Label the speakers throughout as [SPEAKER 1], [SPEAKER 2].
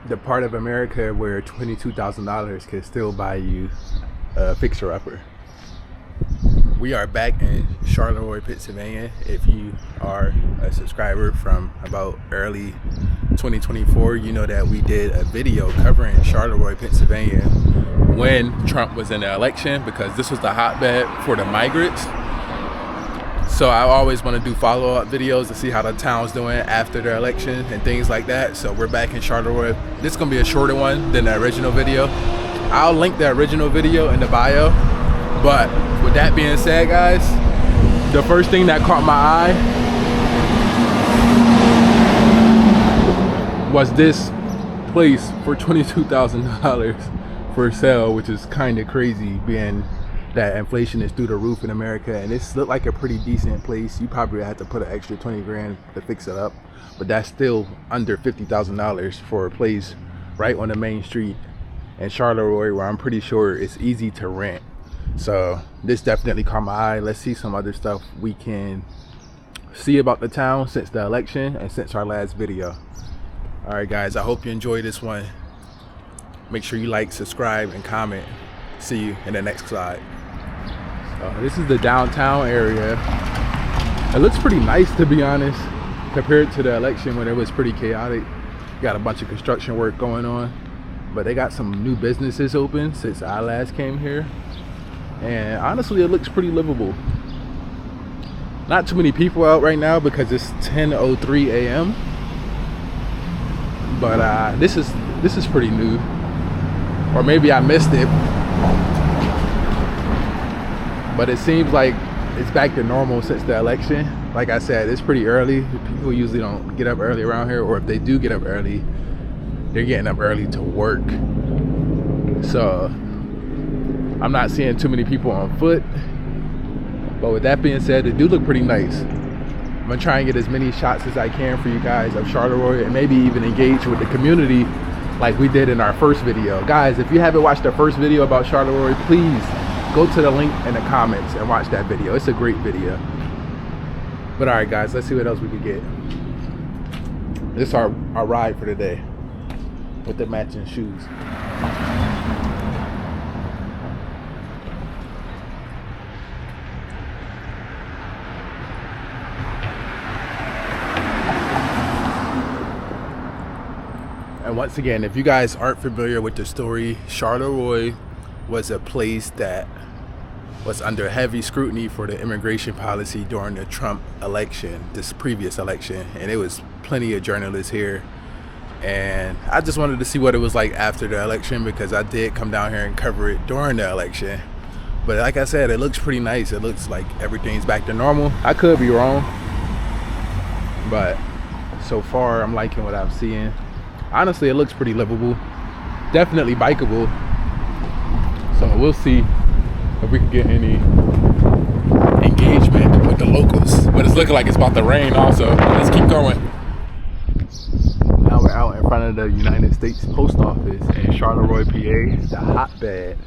[SPEAKER 1] the part of America where $22,000 can still buy you a fixer-upper. We are back in Charleroi, Pennsylvania. If you are a subscriber from about early 2024, you know that we did a video covering Charleroi, Pennsylvania when Trump was in the election, because this was the hotbed for the migrants. So I always want to do follow-up videos to see how the town's doing after the election and things like that. So we're back in Charleroi. This is going to be a shorter one than the original video. I'll link the original video in the bio. But with that being said, guys, the first thing that caught my eye was this place for $22,000 for sale, which is kind of crazy, being that inflation is through the roof in America. And this looked like a pretty decent place. You probably had to put an extra 20 grand to fix it up, but that's still under $50,000 for a place right on the main street in Charleroi, where I'm pretty sure it's easy to rent. So this definitely caught my eye. Let's see some other stuff we can see about the town since the election and since our last video. All right, guys, I hope you enjoyed this one. Make sure you like, subscribe, and comment. See you in the next slide. This is the downtown area. It looks pretty nice, to be honest, compared to the election when it was pretty chaotic. Got a bunch of construction work going on, but they got some new businesses open since I last came here. And honestly, it looks pretty livable. Not too many people out right now because it's 10:03 a.m. But this is pretty new, or maybe I missed it. But it seems like it's back to normal since the election. Like I said, it's pretty early. People usually don't get up early around here, or if they do get up early, they're getting up early to work. So I'm not seeing too many people on foot. But with that being said, it do look pretty nice. I'm gonna try and get as many shots as I can for you guys of Charleroi, and maybe even engage with the community like we did in our first video. Guys, if you haven't watched the first video about Charleroi, please go to the link in the comments and watch that video. It's a great video. But all right, guys, let's see what else we could get. This is our ride for today with the matching shoes. And once again, if you guys aren't familiar with the story, Charleroi was a place that was under heavy scrutiny for the immigration policy during the Trump election, this previous election, and it was plenty of journalists here. And I just wanted to see what it was like after the election, because I did come down here and cover it during the election. But like I said, it looks pretty nice. It looks like everything's back to normal. I could be wrong, but so far I'm liking what I'm seeing. Honestly, it looks pretty livable, definitely bikeable. So we'll see if we can get any engagement with the locals. But it's looking like it's about to rain also. Let's keep going. Now we're out in front of the United States Post Office in Charleroi, PA, the hotbed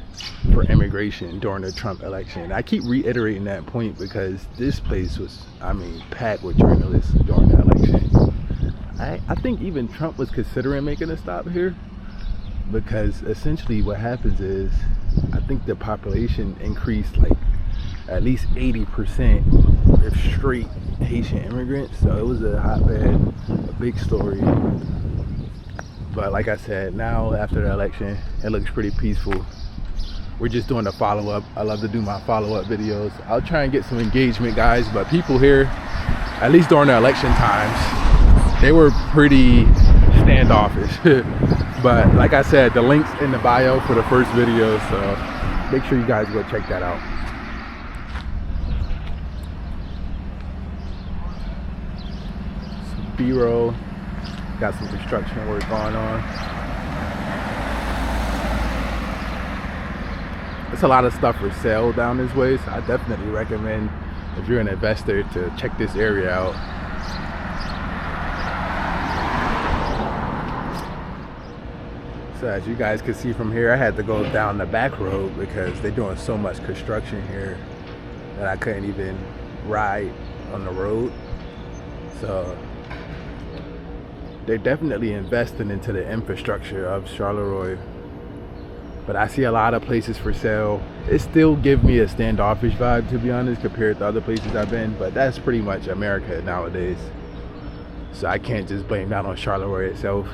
[SPEAKER 1] for immigration during the Trump election. I keep reiterating that point because this place was, packed with journalists during the election. I think even Trump was considering making a stop here, because essentially what happens is, I think the population increased like at least 80% of straight Haitian immigrants. So it was a hotbed, a big story. But like I said, now after the election, it looks pretty peaceful. We're just doing a follow-up. I love to do my follow-up videos. I'll try and get some engagement, guys, but people here, at least during the election times, they were pretty standoffish. But like I said, the link's in the bio for the first video, so make sure you guys go check that out. Some B-roll, got some construction work going on. There's a lot of stuff for sale down this way, so I definitely recommend, if you're an investor, to check this area out. So as you guys can see from here, I had to go down the back road because they're doing so much construction here that I couldn't even ride on the road. So they're definitely investing into the infrastructure of Charleroi. But I see a lot of places for sale. It still gives me a standoffish vibe, to be honest, compared to other places I've been. But that's pretty much America nowadays. So I can't just blame that on Charleroi itself.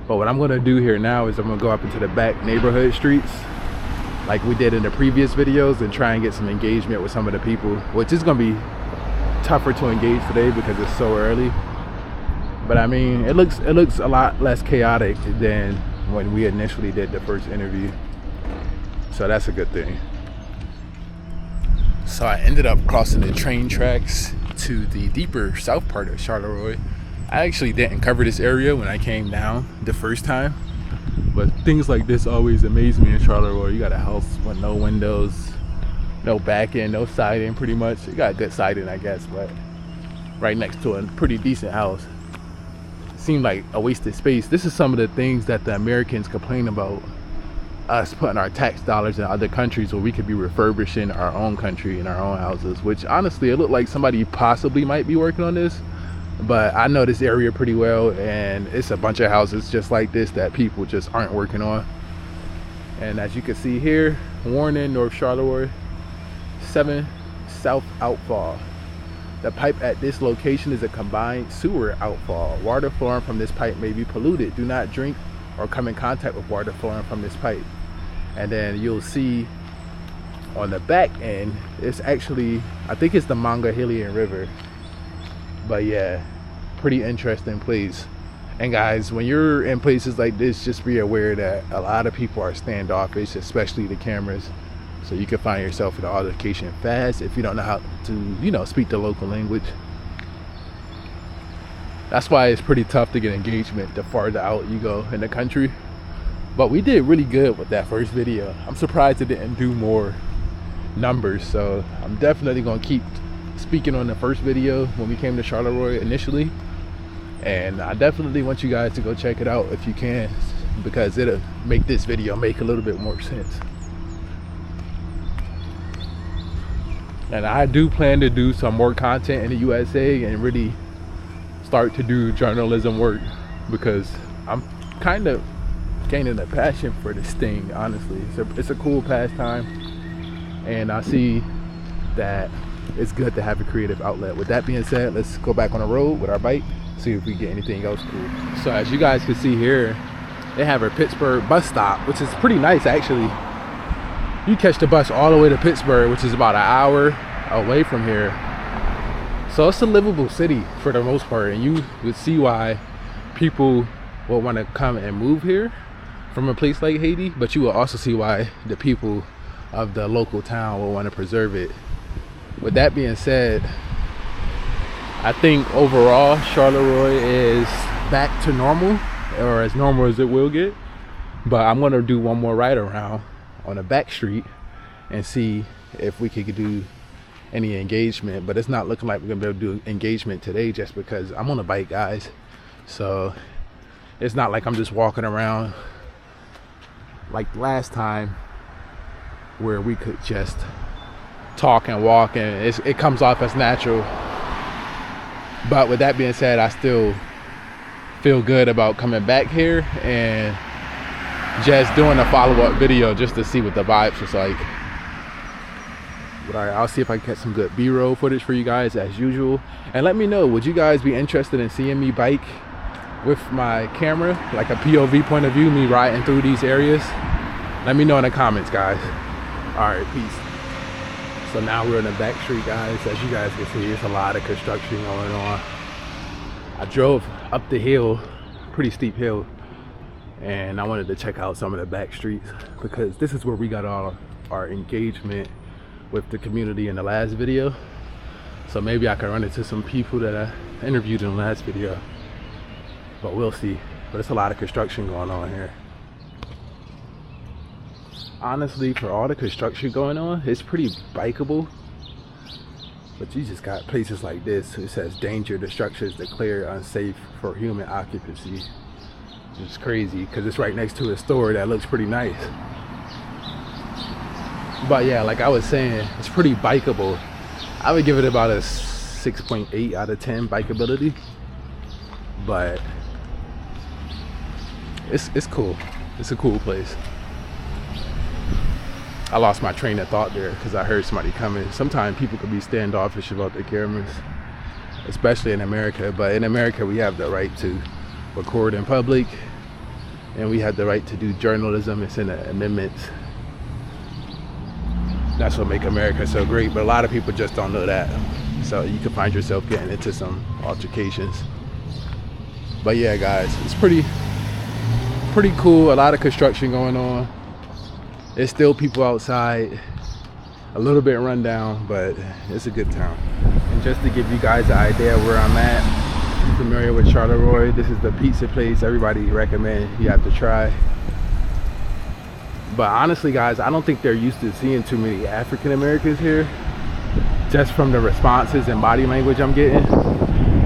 [SPEAKER 1] But what I'm gonna do here now is I'm gonna go up into the back neighborhood streets like we did in the previous videos and try and get some engagement with some of the people, which is gonna be tougher to engage today because it's so early. But I mean, it looks a lot less chaotic than when we initially did the first interview. So that's a good thing. So I ended up crossing the train tracks to the deeper south part of Charleroi. I actually didn't cover this area when I came down the first time, but things like this always amaze me in Charleroi. You got a house with no windows, no back end, no siding pretty much. You got good siding, I guess, but right next to a pretty decent house. Seemed like a wasted space. This is some of the things that the Americans complain about, us putting our tax dollars in other countries where we could be refurbishing our own country and our own houses, which honestly it looked like somebody possibly might be working on this, but I know this area pretty well and it's a bunch of houses just like this that people just aren't working on. And as you can see here, warning, North Charleroi 7 south outfall. The pipe at this location is a combined sewer outfall. Water flowing from this pipe may be polluted. Do not drink or come in contact with water flowing from this pipe. And then you'll see on the back end, it's actually, I think it's the Mongahelian River. But yeah, pretty interesting place. And guys, when you're in places like this, just be aware that a lot of people are standoffish, especially the cameras. So you can find yourself in an altercation fast if you don't know how to, speak the local language. That's why it's pretty tough to get engagement the farther out you go in the country. But we did really good with that first video. I'm surprised it didn't do more numbers. So I'm definitely gonna keep speaking on the first video when we came to Charleroi initially. And I definitely want you guys to go check it out if you can, because it'll make this video make a little bit more sense. And I do plan to do some more content in the USA and really start to do journalism work, because I'm kind of gaining a passion for this thing, honestly. It's a cool pastime, and I see that it's good to have a creative outlet. With that being said, let's go back on the road with our bike, see if we get anything else cool. So as you guys can see here, they have a Pittsburgh bus stop, which is pretty nice actually. You catch the bus all the way to Pittsburgh, which is about an hour away from here. So it's a livable city for the most part, and you would see why people will want to come and move here from a place like Haiti, but you will also see why the people of the local town will want to preserve it. With that being said, I think overall Charleroi is back to normal, or as normal as it will get. But I'm going to do one more ride around on a back street and see if we could do any engagement. But it's not looking like we're gonna be able to do engagement today, just because I'm on a bike, guys. So it's not like I'm just walking around like last time where we could just talk and walk and it comes off as natural. But with that being said, I still feel good about coming back here and just doing a follow-up video just to see what the vibes was like. But all right, I'll see if I can get some good B-roll footage for you guys as usual. And let me know, would you guys be interested in seeing me bike with my camera, like a POV point of view, me riding through these areas? Let me know in the comments, guys. All right, peace. So now we're in the back street, guys. As you guys can see, there's a lot of construction going on. I drove up the hill, pretty steep hill, and I wanted to check out some of the back streets because this is where we got all our engagement with the community in the last video. So maybe I can run into some people that I interviewed in the last video, but we'll see. But it's a lot of construction going on here. Honestly, for all the construction going on, it's pretty bikeable. But you just got places like this. It says danger, the structure is declared unsafe for human occupancy. It's crazy because it's right next to a store that looks pretty nice. But yeah, like I was saying, it's pretty bikeable. I would give it about a 6.8 out of 10 bikeability. But it's cool. It's a cool place. I lost my train of thought there because I heard somebody coming. Sometimes people could be standoffish about their cameras, especially in America. But in America, we have the right to record in public, and we have the right to do journalism. It's in the amendments. That's what makes America so great. But a lot of people just don't know that. So you can find yourself getting into some altercations. But yeah, guys, it's pretty cool. A lot of construction going on. There's still people outside, a little bit run down, but it's a good town. And just to give you guys an idea where I'm at, you're familiar with Charleroi. This is the pizza place everybody recommend you have to try. But honestly, guys, I don't think they're used to seeing too many African Americans here, just from the responses and body language I'm getting.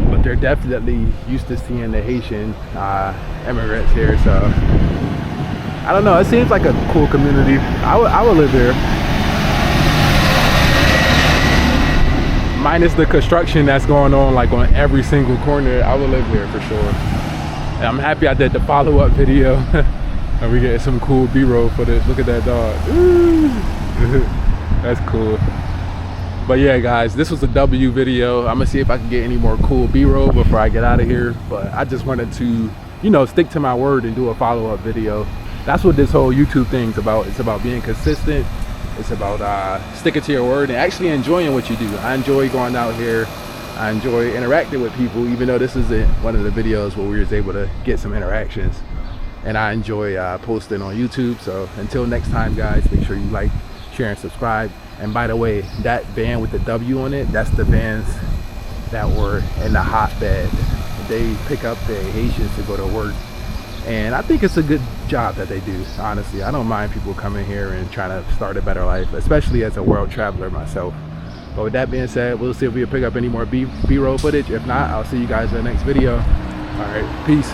[SPEAKER 1] But they're definitely used to seeing the Haitian immigrants here, so I don't know, it seems like a cool community. I would live here. Minus the construction that's going on like on every single corner, I would live here for sure. And I'm happy I did the follow-up video and we get some cool B-roll footage. Look at that dog. That's cool. But yeah, guys, this was a W video. I'm gonna see if I can get any more cool B-roll before I get out of here. But I just wanted to, you know, stick to my word and do a follow-up video. That's what this whole YouTube thing's about. It's about being consistent. It's about sticking to your word and actually enjoying what you do. I enjoy going out here. I enjoy interacting with people, even though this isn't one of the videos where we was able to get some interactions. And I enjoy posting on YouTube. So until next time, guys, make sure you like, share, and subscribe. And by the way, that van with the W on it, that's the vans that were in the hotbed. They pick up the Haitians to go to work. And I think it's a good job that they do, honestly. I don't mind people coming here and trying to start a better life, especially as a world traveler myself. But with that being said, we'll see if we can pick up any more B-roll footage. If not, I'll see you guys in the next video. All right, peace.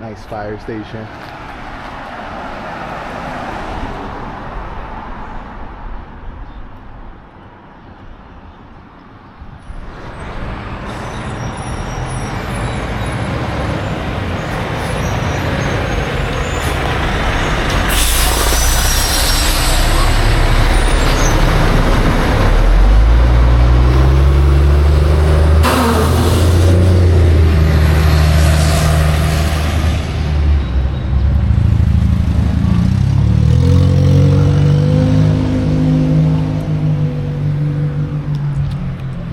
[SPEAKER 1] Nice fire station.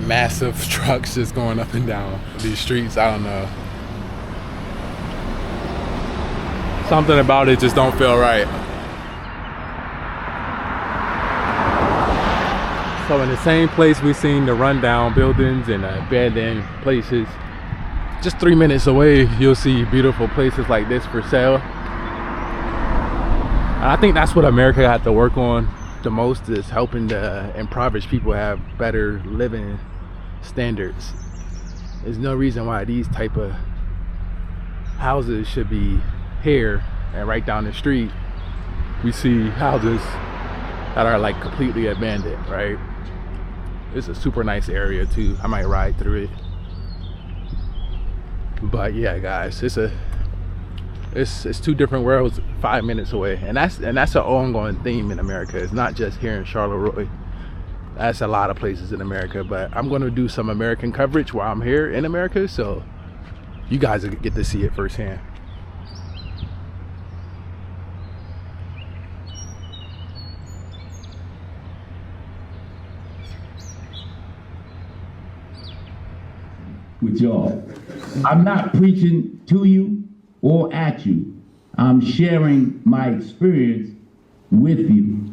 [SPEAKER 1] Massive trucks just going up and down these streets. I don't know, something about it just don't feel right. So in the same place we seen the rundown buildings and abandoned places, just 3 minutes away you'll see beautiful places like this for sale. And I think that's what America had to work on the most, is helping the impoverished people have better living standards. There's no reason why these type of houses should be here, and right down the street we see houses that are like completely abandoned, right? It's a super nice area too. I might ride through it. But yeah, guys, it's two different worlds 5 minutes away, and that's an ongoing theme in America. It's not just here in Charleroi. That's a lot of places in America, but I'm going to do some American coverage while I'm here in America, so you guys will get to see it firsthand.
[SPEAKER 2] With y'all, I'm not preaching to you or at you. I'm sharing my experience with you.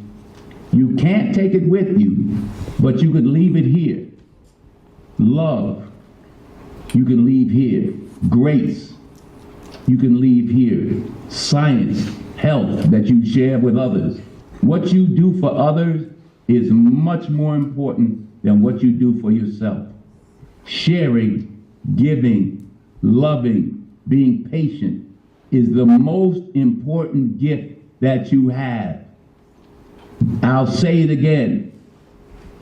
[SPEAKER 2] You can't take it with you, but you can leave it here. Love, you can leave here. Grace, you can leave here. Science, health that you share with others. What you do for others is much more important than what you do for yourself. Sharing, giving, loving, being patient is the most important gift that you have. I'll say it again.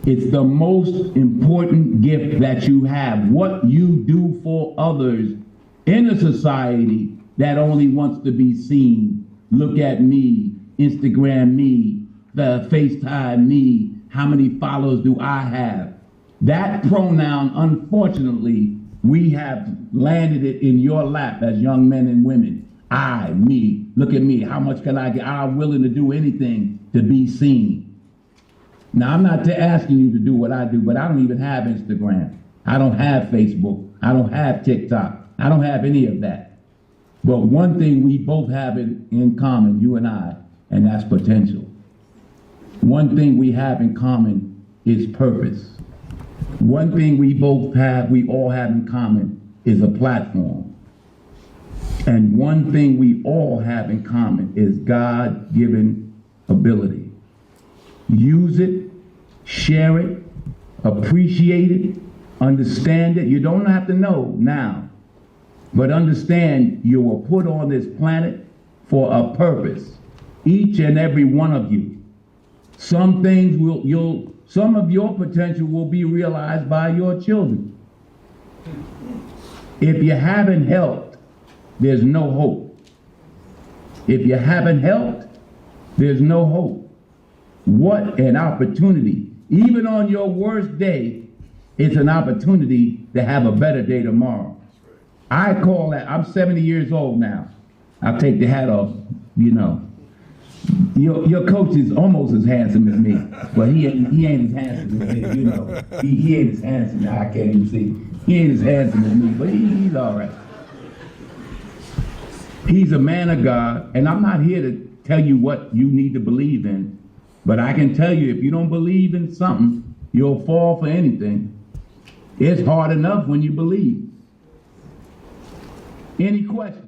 [SPEAKER 2] It's the most important gift that you have. What you do for others in a society that only wants to be seen. Look at me, Instagram me, the FaceTime me, how many followers do I have? That pronoun, unfortunately, we have landed it in your lap as young men and women. I, me, look at me, how much can I get? I'm willing to do anything to be seen. Now, I'm not asking you to do what I do, but I don't even have Instagram. I don't have Facebook. I don't have TikTok. I don't have any of that. But one thing we both have in common, you and I, and that's potential. One thing we have in common is purpose. One thing we all have in common is a platform. And one thing we all have in common is God-given ability. Use it, share it, appreciate it, understand it. You don't have to know now, but understand you were put on this planet for a purpose. Each and every one of you. Some things some of your potential will be realized by your children. If you haven't helped, there's no hope. If you haven't helped, there's no hope. What an opportunity. Even on your worst day, it's an opportunity to have a better day tomorrow. I call that, I'm 70 years old now. I'll take the hat off, you know. Your coach is almost as handsome as me, but he ain't as handsome as me, you know. He ain't as handsome, I can't even see. He ain't as handsome as me, but he's all right. He's a man of God, and I'm not here to tell you what you need to believe in, but I can tell you if you don't believe in something, you'll fall for anything. It's hard enough when you believe. Any questions?